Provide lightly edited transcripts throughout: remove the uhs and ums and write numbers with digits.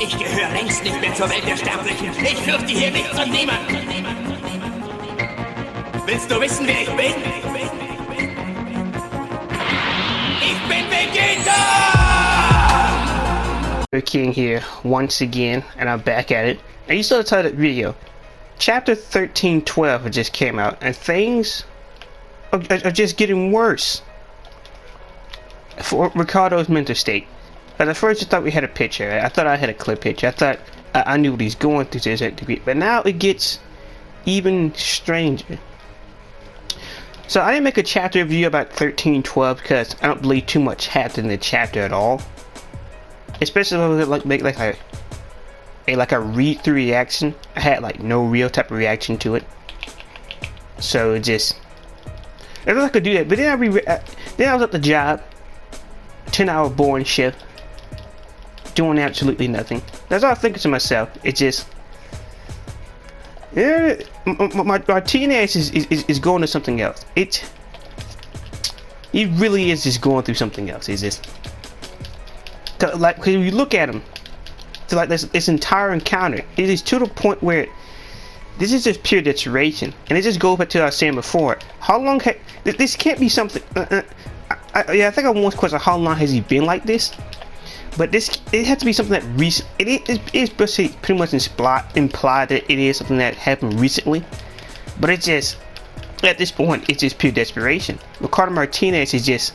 Ich gehöre längst nicht mehr zur Welt der Sterblichen. Ich fürchte hier nichts und niemanden. Willst du wissen, wer ich bin? Ich bin Vegeta! King here once again, and I'm back at it. And you saw the title of the video. Chapter 1312 just came out, and things are just getting worse for Ricardo's mental state. At first I thought we had a picture. I thought I had a clear picture. I thought I knew what he's going through to a certain degree. But now it gets even stranger. So I didn't make a chapter review about 1312 because I don't believe too much happened in the chapter at all. Especially when we make like a read-through reaction. I had like no real type of reaction to it. So it just, I thought I could do that. But then I was at the job, 10-hour boring shift, doing absolutely nothing. That's all I was thinking to myself. It just, yeah, Martinez is going to something else. He really is just going through something else. He's just, like, when you look at him, to like this entire encounter, it is to the point where this is just pure deterioration, and it just goes back to what I was saying before. How long this can't be something? I think I once questioned how long has he been like this, but it has to be something that recent. It is pretty much implied that it is something that happened recently, but it just, at this point, it's just pure desperation. Ricardo Martinez is just,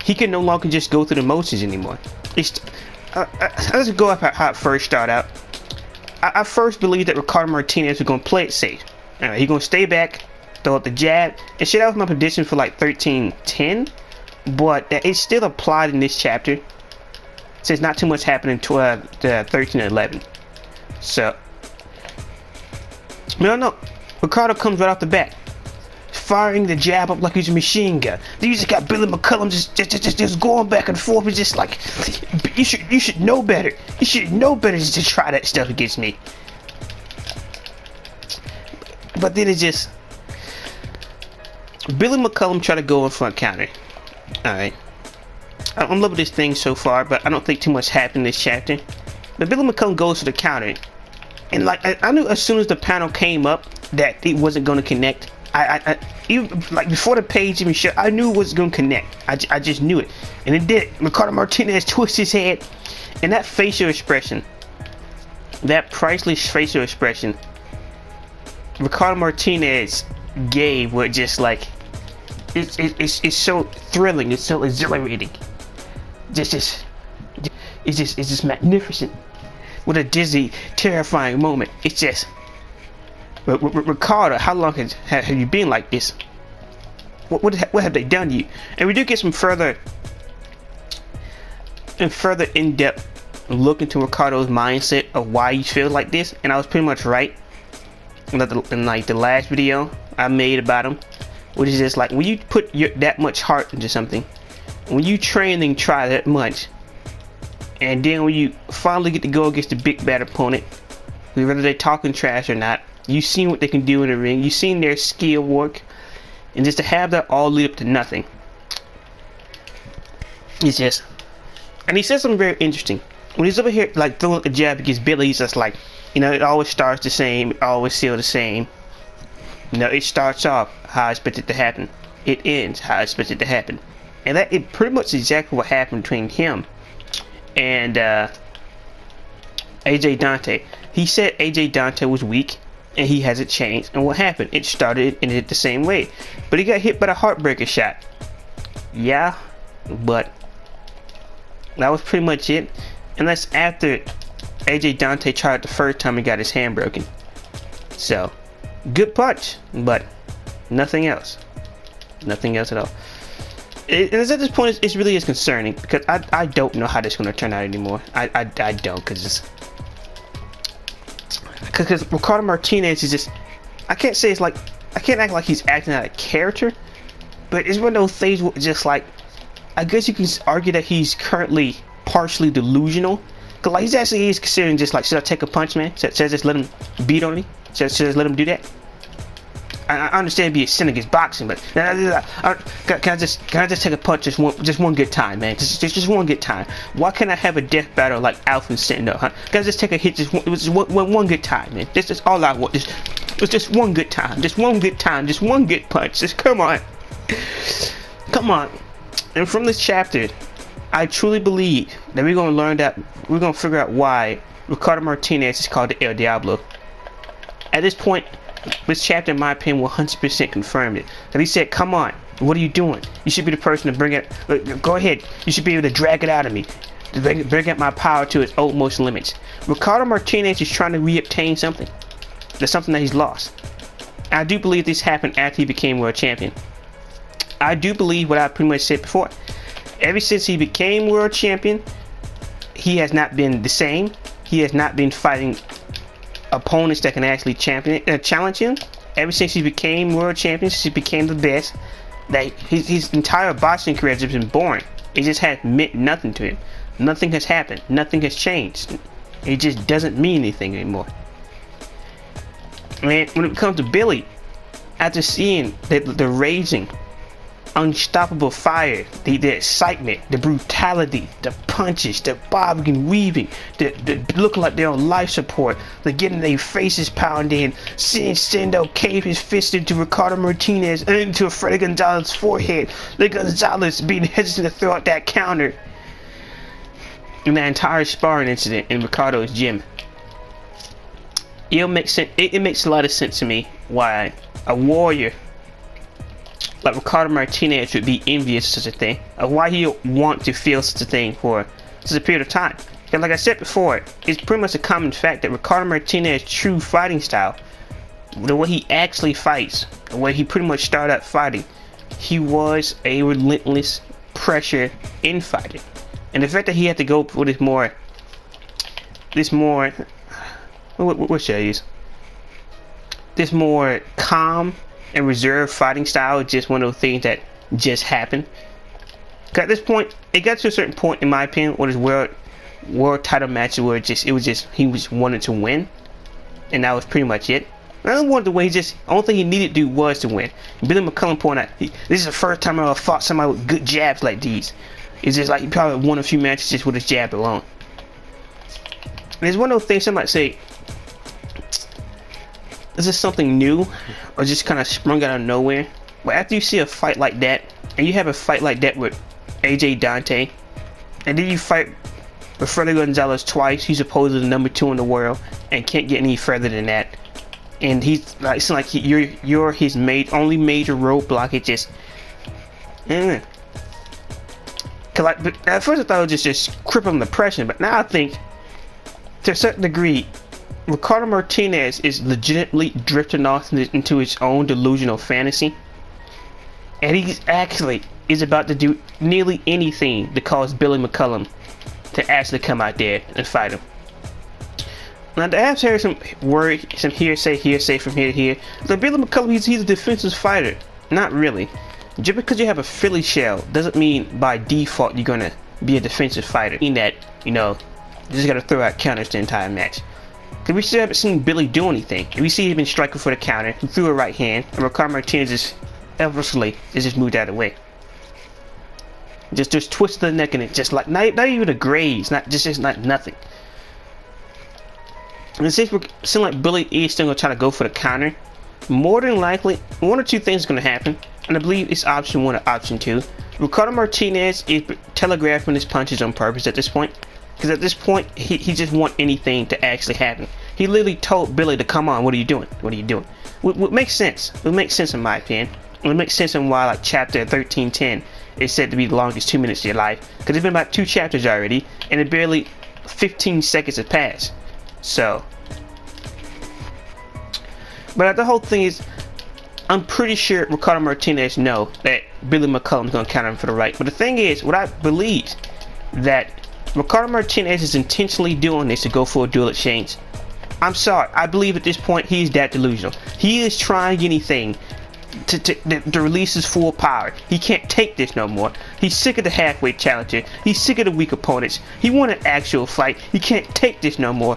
he can no longer just go through the motions anymore. Let's go up how it first started out. I first believed that Ricardo Martinez was going to play it safe. He's going to stay back, throw out the jab, and shit. That was my prediction for like 1310, but it still applied in this chapter, since not too much happened in 1311. So, no, Ricardo comes right off the bat, firing the jab up like he's a machine gun. Then you just got Billy McCullum just going back and forth, and just like, you should know better. You should know better to try that stuff against me. But then it just, Billy McCullum tried to go in front counter. Alright, I'm loving this thing so far, but I don't think too much happened in this chapter. But Billy McCullum goes to the counter, and like I knew as soon as the panel came up that it wasn't going to connect. I even like before the page even showed, I knew it was going to connect. I just knew it, and it did. Ricardo Martinez twists his head, and that facial expression, that priceless facial expression Ricardo Martinez gave, were just like, it's so thrilling, it's so exhilarating, it's just magnificent. What a dizzy, terrifying moment. It's just, Ricardo, how long have you been like this? What have they done to you? And we do get some further in-depth look into Ricardo's mindset of why he feels like this, and I was pretty much right in like the last video I made about him, which is just like, when you put that much heart into something, when you train and try that much, and then when you finally get to go against the big bad opponent, whether they're talking trash or not, you've seen what they can do in the ring, you've seen their skill work, and just to have that all lead up to nothing, it's just, and he said something very interesting. When he's over here like throwing a jab against Billy, he's just like, you know, it always starts the same, it always feels the same. You know, it starts off how I expect it to happen, it ends how I expect it to happen. And that is pretty much exactly what happened between him and AJ Dante. He said AJ Dante was weak and he hasn't changed, and what happened? It started and ended the same way. But he got hit by the heartbreaker shot. Yeah, but that was pretty much it. And that's after AJ Dante tried the first time and got his hand broken. So, good punch, but nothing else. Nothing else at all. And at this point, it really is concerning, because I don't know how this is going to turn out anymore. I don't, because Ricardo Martinez is just, I can't say it's like, I can't act like he's acting out of character, but it's one of those things where just like, I guess you can argue that he's currently partially delusional, because like he's considering just like, should I take a punch, man? Should I just let him beat on me? Should I just let him do that? I understand be a sin against boxing, but can I just take a punch just one good time, man? Just one good time. Why can't I have a death battle like Alpha and Sentinel, huh? Can I just take a hit just one good time, man? This is all I want. Just one good time. Just one good time. Just one good punch. Just come on. Come on. And from this chapter, I truly believe that we're going to learn that we're going to figure out why Ricardo Martinez is called the El Diablo. At this point, this chapter, in my opinion, will 100% confirm it. That he said, come on, what are you doing? You should be the person to bring it. Go ahead. You should be able to drag it out of me. To bring up my power to its utmost limits. Ricardo Martinez is trying to reobtain something. That's something that he's lost. I do believe this happened after he became world champion. I do believe what I pretty much said before. Ever since he became world champion, he has not been the same. He has not been fighting opponents that can actually challenge him. Ever since he became world champion, since he became the best, that his entire boxing career has just been boring. It just has meant nothing to him. Nothing has happened. Nothing has changed. It just doesn't mean anything anymore. And when it comes to Billy, after seeing the raging, unstoppable fire, the excitement, the brutality, the punches, the bobbing and weaving, the looking like they're on life support, the getting their faces pounded in, seeing Sendo cave his fist into Ricardo Martinez and into Freddy Gonzalez's forehead, the Gonzalez being hesitant to throw out that counter, and that entire sparring incident in Ricardo's gym. It makes a lot of sense to me why a warrior like Ricardo Martinez would be envious of such a thing, or why he would want to feel such a thing for such a period of time. And like I said before, it's pretty much a common fact that Ricardo Martinez's true fighting style, the way he actually fights, the way he pretty much started out fighting, he was a relentless pressure infighter. And the fact that he had to go for this more what should I use? This more calm and reserved fighting style is just one of those things that just happened. Cause at this point, it got to a certain point, in my opinion, with his world title matches where he was wanted to win, and that was pretty much it. I don't want the way only thing he needed to do was to win. Billy McCullum pointed out, this is the first time I ever fought somebody with good jabs like these. It's just like he probably won a few matches just with his jab alone. And it's one of those things somebody say, is this something new or just kind of sprung out of nowhere? But after you see a fight like that, and you have a fight like that with AJ Dante, and then you fight with Freddy Gonzalez twice, he's supposedly the number 2 in the world and can't get any further than that, and he's like, it's like you're his only major roadblock. It just cause like, at first I thought it was just crippling the pressure, but now I think to a certain degree Ricardo Martinez is legitimately drifting off into his own delusional fantasy, and he actually is about to do nearly anything to cause Billy McCullum to actually come out there and fight him. Now, I have heard some hearsay from here to here. Like Billy McCullum, he's a defensive fighter. Not really. Just because you have a Philly shell doesn't mean by default you're gonna be a defensive fighter. In that, you just gotta throw out counters the entire match. Cause we still haven't seen Billy do anything. And we see him been striking for the counter. He threw a right hand, and Ricardo Martinez just moved out of the way. Just twisted the neck, and it just like not even a graze, not nothing. And it seems like Billy is still gonna try to go for the counter. More than likely, one or two things are gonna happen, and I believe it's option 1 or option 2. Ricardo Martinez is telegraphing his punches on purpose at this point. Because at this point, he just wants anything to actually happen. He literally told Billy to come on, what are you doing? What are you doing? What makes sense. It makes sense in my opinion. It makes sense in why like chapter 1310 is said to be the longest 2 minutes of your life. Because it's been about 2 chapters already, and it barely 15 seconds have passed. So. But the whole thing is, I'm pretty sure Ricardo Martinez knows that Billy McCullum's going to counter him for the right. But the thing is, what I believe that Ricardo Martinez is intentionally doing this to go for a duel exchange. I'm sorry, I believe at this point he's that delusional. He is trying anything to release his full power. He can't take this no more. He's sick of the halfway challenger. He's sick of the weak opponents. He wants an actual fight. He can't take this no more.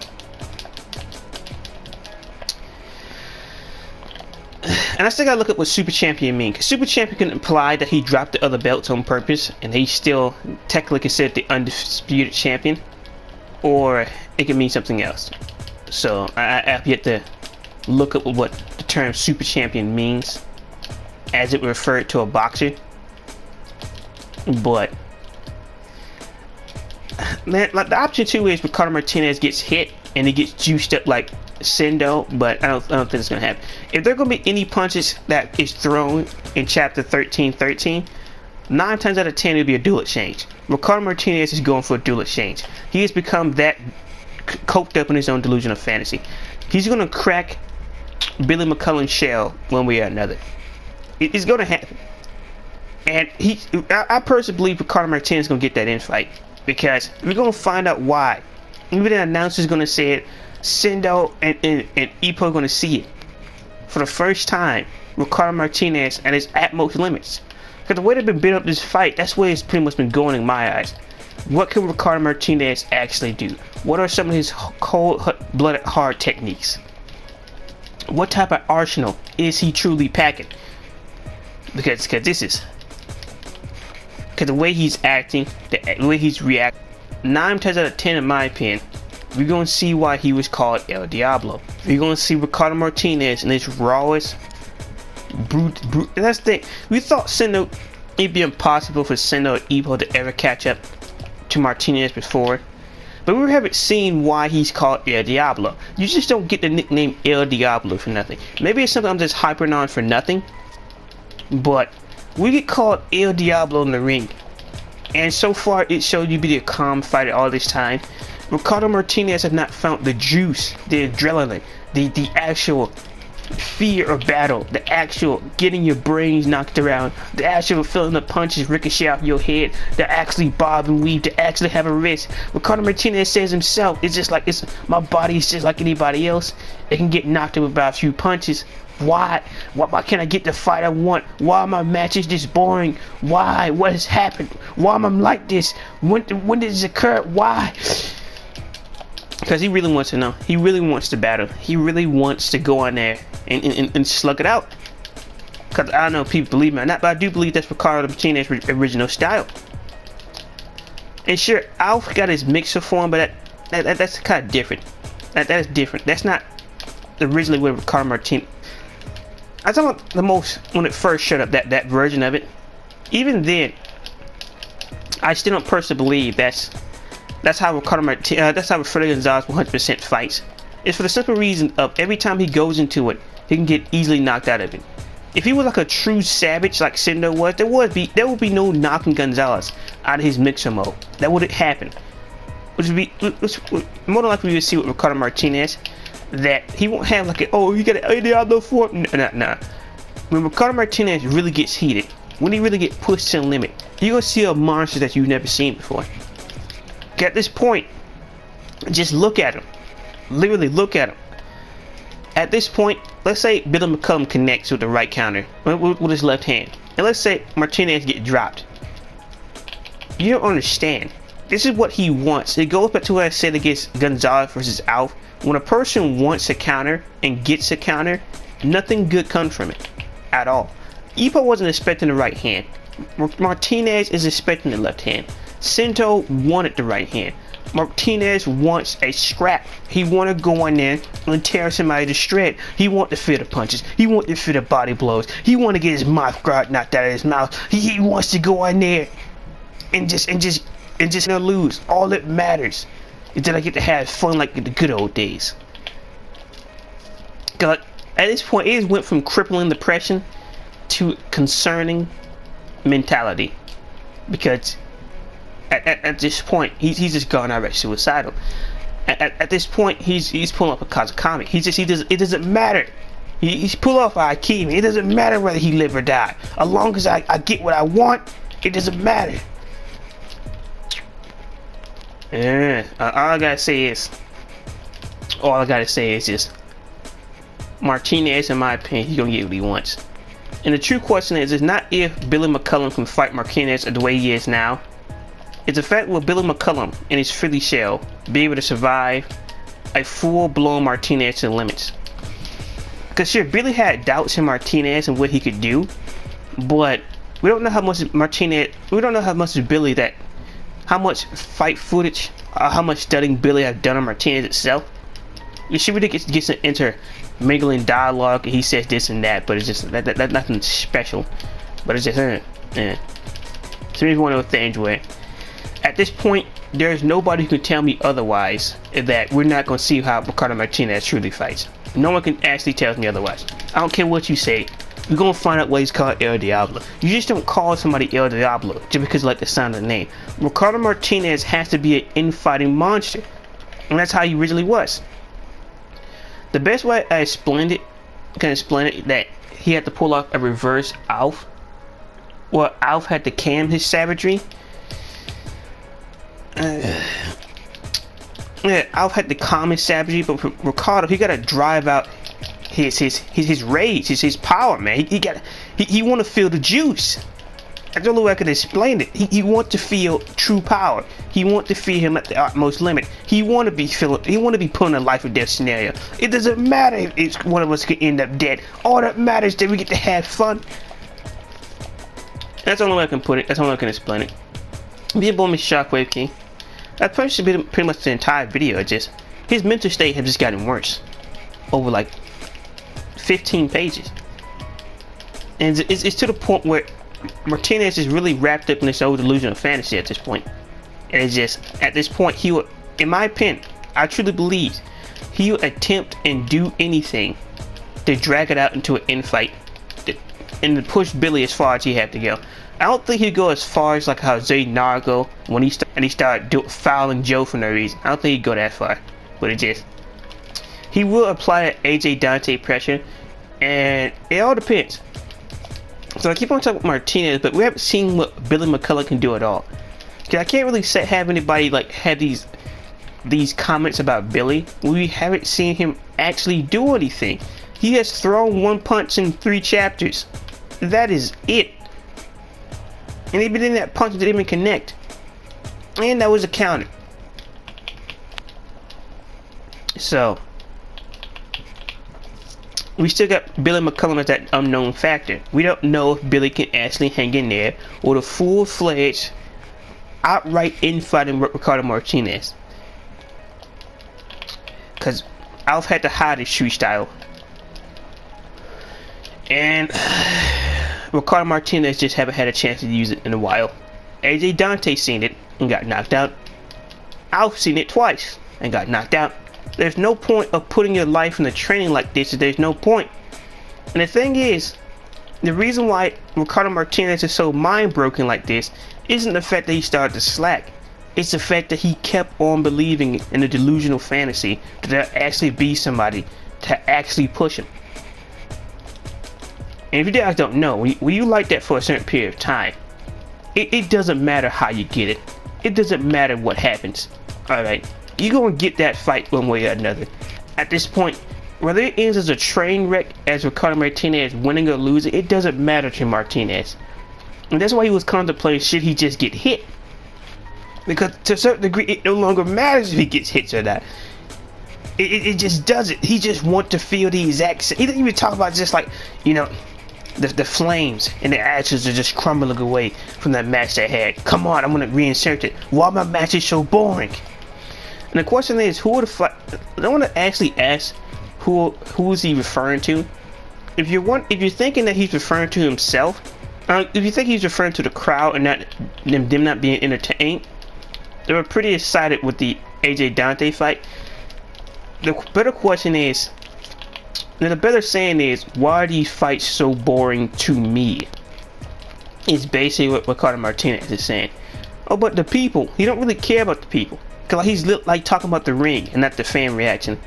And And I still gotta look at what Super Champion means. Cause Super Champion can imply that he dropped the other belts on purpose and he's still technically considered the undisputed champion, or it can mean something else. So I have yet to look up what the term Super Champion means as it referred to a boxer. But man, like the option 2 is Ricardo Martinez gets hit and he gets juiced up like Sendo, but I don't think it's gonna happen. If there are gonna be any punches that is thrown in chapter 1313, 9 times out of 10 it'll be a dual exchange. Ricardo Martinez is going for a dual exchange. He has become that coked up in his own delusion of fantasy. He's gonna crack Billy McCullum's shell one way or another. It's gonna happen. And I personally believe Ricardo Martinez is gonna get that infight, because we're gonna find out why. Even the announcer's gonna say it. Sendo and Ipo are going to see it for the first time. Ricardo Martinez at his utmost limits. Because the way they've been building up this fight, that's where it's pretty much been going in my eyes. What can Ricardo Martinez actually do? What are some of his cold-blooded hard techniques? What type of arsenal is he truly packing? Because the way he's acting, the way he's reacting, 9 times out of 10 in my opinion, we're going to see why he was called El Diablo. We're going to see Ricardo Martinez in his rawest, brute. That's the thing. We thought Sendo, it'd be impossible for Sendo and Ipo to ever catch up to Martinez before. But we haven't seen why he's called El Diablo. You just don't get the nickname El Diablo for nothing. Maybe it's something I'm just hyping on for nothing. But we get called El Diablo in the ring. And so far it showed you be a calm fighter all this time. Ricardo Martinez has not found the juice, the adrenaline, the actual fear of battle, the actual getting your brains knocked around, the actual feeling the punches ricochet off your head, the actually bob and weave, to actually have a risk. Ricardo Martinez says himself, it's just like, my body is just like anybody else. It can get knocked up by a few punches. Why can't I get the fight I want? Why are my matches this boring? Why? What has happened? Why am I like this? When did this occur? Why? Because he really wants to know. He really wants to battle. He really wants to go on there and slug it out. Because I don't know if people believe me or not, but I do believe that's Ricardo Martinez's original style. And sure, Alf got his mixer form, but that's kind of different. That is different. That's not originally what Ricardo Martinez. I talking about the most when it first showed up, that version of it. Even then, I still don't personally believe that's how Ricardo Martinez, that's how Freddy Gonzalez 100% fights. It's for the simple reason of every time he goes into it, he can get easily knocked out of it. If he was like a true savage like Sendo was, there would be no knocking Gonzalez out of his mixer mode. That wouldn't happen. Which more than likely we would see with Ricardo Martinez, that he won't have like you got an Diablo for it. Nah. When Ricardo Martinez really gets heated, when he really gets pushed to the limit, you're gonna see a monster that you've never seen before. At this point, just look at him. Literally look at him. At this point, let's say Billy McCullum connects with the right counter with his left hand, and let's say Martinez get dropped. You don't understand. This is what he wants. It goes back to what I said against Gonzalez versus Alf. When a person wants a counter and gets a counter, nothing good comes from it at all. Ipo wasn't expecting the right hand. Martinez is expecting the left hand. Sendo wanted the right hand. Martinez wants a scrap. He want to go in there and tear somebody to shred. He want to feel the punches. He want to feel the body blows. He want to get his mouth guard knocked out of his mouth. He wants to go in there and just lose. All that matters is that I get to have fun like in the good old days. Cause at this point, it went from crippling depression to concerning mentality, because at this point he's just gone outright suicidal. At this point he's pulling up a Kazakami. It doesn't matter. He's pull off Akimi. It doesn't matter whether he live or die. As long as I get what I want, it doesn't matter. All I gotta say is just Martinez, in my opinion, he's gonna get what he wants. And the true question is not if Billy McCullum can fight Martinez the way he is now. It's the fact will Billy McCullum in his Philly shell be able to survive a full-blown Martinez to the limits. Because sure, Billy had doubts in Martinez and what he could do, but we don't know how much Martinez. We don't know how much of Billy that, how much fight footage, how much studying Billy have done on Martinez itself. You should really get some intermingling dialogue, and he says this and that, but it's just that nothing special. But it's just So it's one of those things where, at this point, there's nobody who can tell me otherwise that we're not going to see how Ricardo Martinez truly fights. No one can actually tell me otherwise. I don't care what you say. You're going to find out why he's called El Diablo. You just don't call somebody El Diablo just because you like the sound of the name. Ricardo Martinez has to be an infighting monster. And that's how he originally was. The best way I explained it, that he had to pull off a reverse Alf. Well, Alf had to cam his savagery. Yeah, Alf had to calm his savagery, but for Ricardo, he gotta drive out his rage, his power, man. He want to feel the juice. That's the only way I can explain it. He want to feel true power. He want to feel him at the utmost limit. He want to be put in a life or death scenario. It doesn't matter if it's one of us could end up dead. All that matters is that we get to have fun. That's the only way I can put it. That's the only way I can explain it. Be a Bowman Shockwave King. That's pretty much the entire video. It's just his mental state has just gotten worse over like 15 pages, and it's to the point where Martinez is really wrapped up in this old delusion of fantasy at this point. And it's just at this point he would, in my opinion, I truly believe he would attempt and do anything to drag it out into an infight and to push Billy as far as he had to go. I don't think he'd go as far as like how Zay Nargo when he started fouling Joe for no reason. I don't think he'd go that far, but it just, he will apply that AJ Dante pressure, and it all depends. So I keep on talking about Martinez, but we haven't seen what Billy McCullough can do at all. Cause I can't really have anybody like have these comments about Billy. We haven't seen him actually do anything. He has thrown one punch in 3 chapters. That is it. And even then, that punch didn't even connect. And that was a counter. So we still got Billy McCullough as that unknown factor. We don't know if Billy can actually hang in there with a full-fledged, outright infighting Ricardo Martinez. Because Alf had to hide his true style. And Ricardo Martinez just haven't had a chance to use it in a while. AJ Dante seen it and got knocked out. Alf seen it twice and got knocked out. There's no point of putting your life in a training like this. There's no point. And the thing is, the reason why Ricardo Martinez is so mind-broken like this isn't the fact that he started to slack. It's the fact that he kept on believing in a delusional fantasy that there'll actually be somebody to actually push him. And if you guys don't know, when you like that for a certain period of time, it doesn't matter how you get it. It doesn't matter what happens. Alright? You're going to get that fight one way or another. At this point, whether it ends as a train wreck as Ricardo Martinez winning or losing, it doesn't matter to Martinez. And that's why he was contemplating should he just get hit. Because to a certain degree, it no longer matters if he gets hit or not. It just doesn't. He just wants to feel the exact same. He didn't even talk about just like, you know, the flames and the ashes are just crumbling away from that match they had. Come on, I'm going to reinsert it. Why my match is so boring? And the question is, who would fight? I want to actually ask who is he referring to? If you're thinking that he's referring to himself, if you think he's referring to the crowd and not them not being entertained, they were pretty excited with the AJ Dante fight. The better question is, the better saying is, why are these fights so boring to me? It's basically what Ricardo Martinez is saying. Oh, but the people, he don't really care about the people. Cause he's like talking about the ring and not the fan reaction.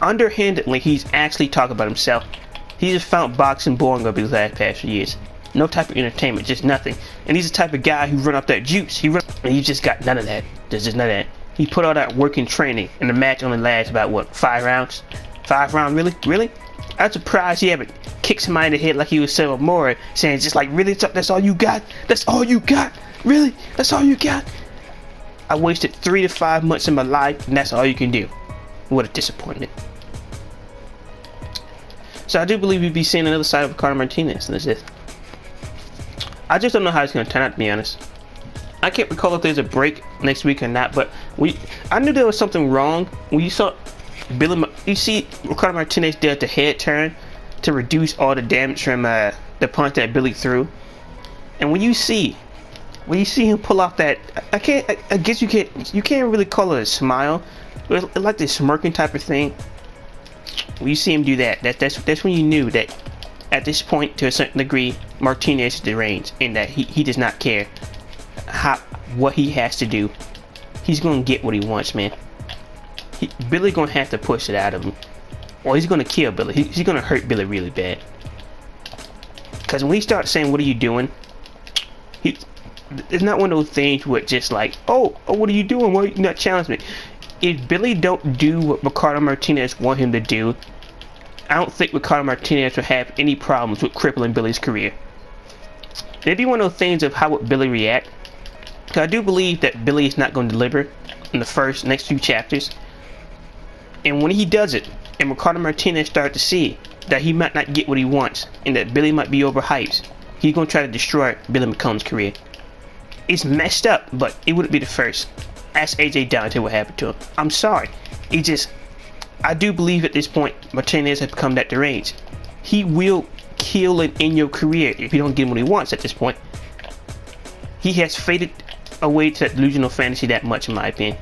Underhandedly, he's actually talking about himself. He just found boxing boring over the past few years. No type of entertainment, just nothing. And he's the type of guy who run up that juice. And he just got none of that. There's just none of that. He put all that work in training, and the match only lasts about what, 5 rounds? 5 rounds, really? I'm surprised he haven't kicked somebody in the head like he was Silver Mora, saying just like, really, that's all you got? That's all you got? Really? That's all you got? I wasted 3 to 5 months of my life, and that's all you can do. What a disappointment. So I do believe we'd be seeing another side of Ricardo Martinez, and that's it. I just don't know how it's going to turn out, to be honest. I can't recall if there's a break next week or not, but I knew there was something wrong when you saw you see Ricardo Martinez did the head turn to reduce all the damage from the punch that Billy threw, and when you see him pull off that, I guess you can't really call it a smile, but it's like this smirking type of thing. When you see him do that, that's when you knew that at this point, to a certain degree, Martinez is deranged, and that he does not care what he has to do. He's gonna get what he wants, man. Billy gonna have to push it out of him, or he's gonna kill Billy. He's gonna hurt Billy really bad. Cause when he starts saying, "What are you doing?" It's not one of those things where it's just like, "Oh, what are you doing? Why are you not challenging me?" If Billy don't do what Ricardo Martinez want him to do, I don't think Ricardo Martinez will have any problems with crippling Billy's career. It'd be one of those things of how would Billy react. Cause I do believe that Billy is not going to deliver in the next few chapters. And when he does it, and Ricardo Martinez starts to see that he might not get what he wants, and that Billy might be overhyped, he's going to try to destroy Billy McComb's career. It's messed up, but it wouldn't be the first. Ask AJ Dante what happened to him. I'm sorry. I do believe at this point, Martinez has become that deranged. He will kill it in your career if you don't get him what he wants at this point. He has faded away to that delusional fantasy that much, in my opinion.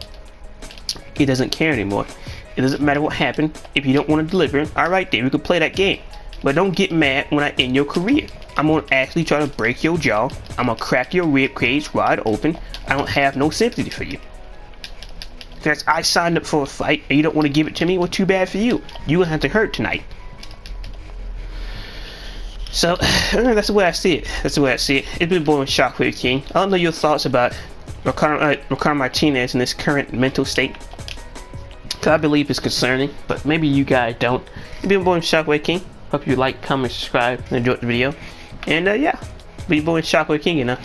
He doesn't care anymore. It doesn't matter what happened. If you don't want to deliver, alright then, we could play that game. But don't get mad when I end your career. I'm going to actually try to break your jaw. I'm going to crack your rib cage wide open. I don't have no sympathy for you. Because I signed up for a fight and you don't want to give it to me, well, too bad for you. You will have to hurt tonight. So, that's the way I see it. It's been boring Shockwave King. I don't know your thoughts about Ricardo Martinez in this current mental state. Cause I believe it's concerning, but maybe you guys don't. It's been boring Shockwave King. Hope you like, comment, subscribe, and enjoy the video. And yeah, be boring Shockwave King, you know.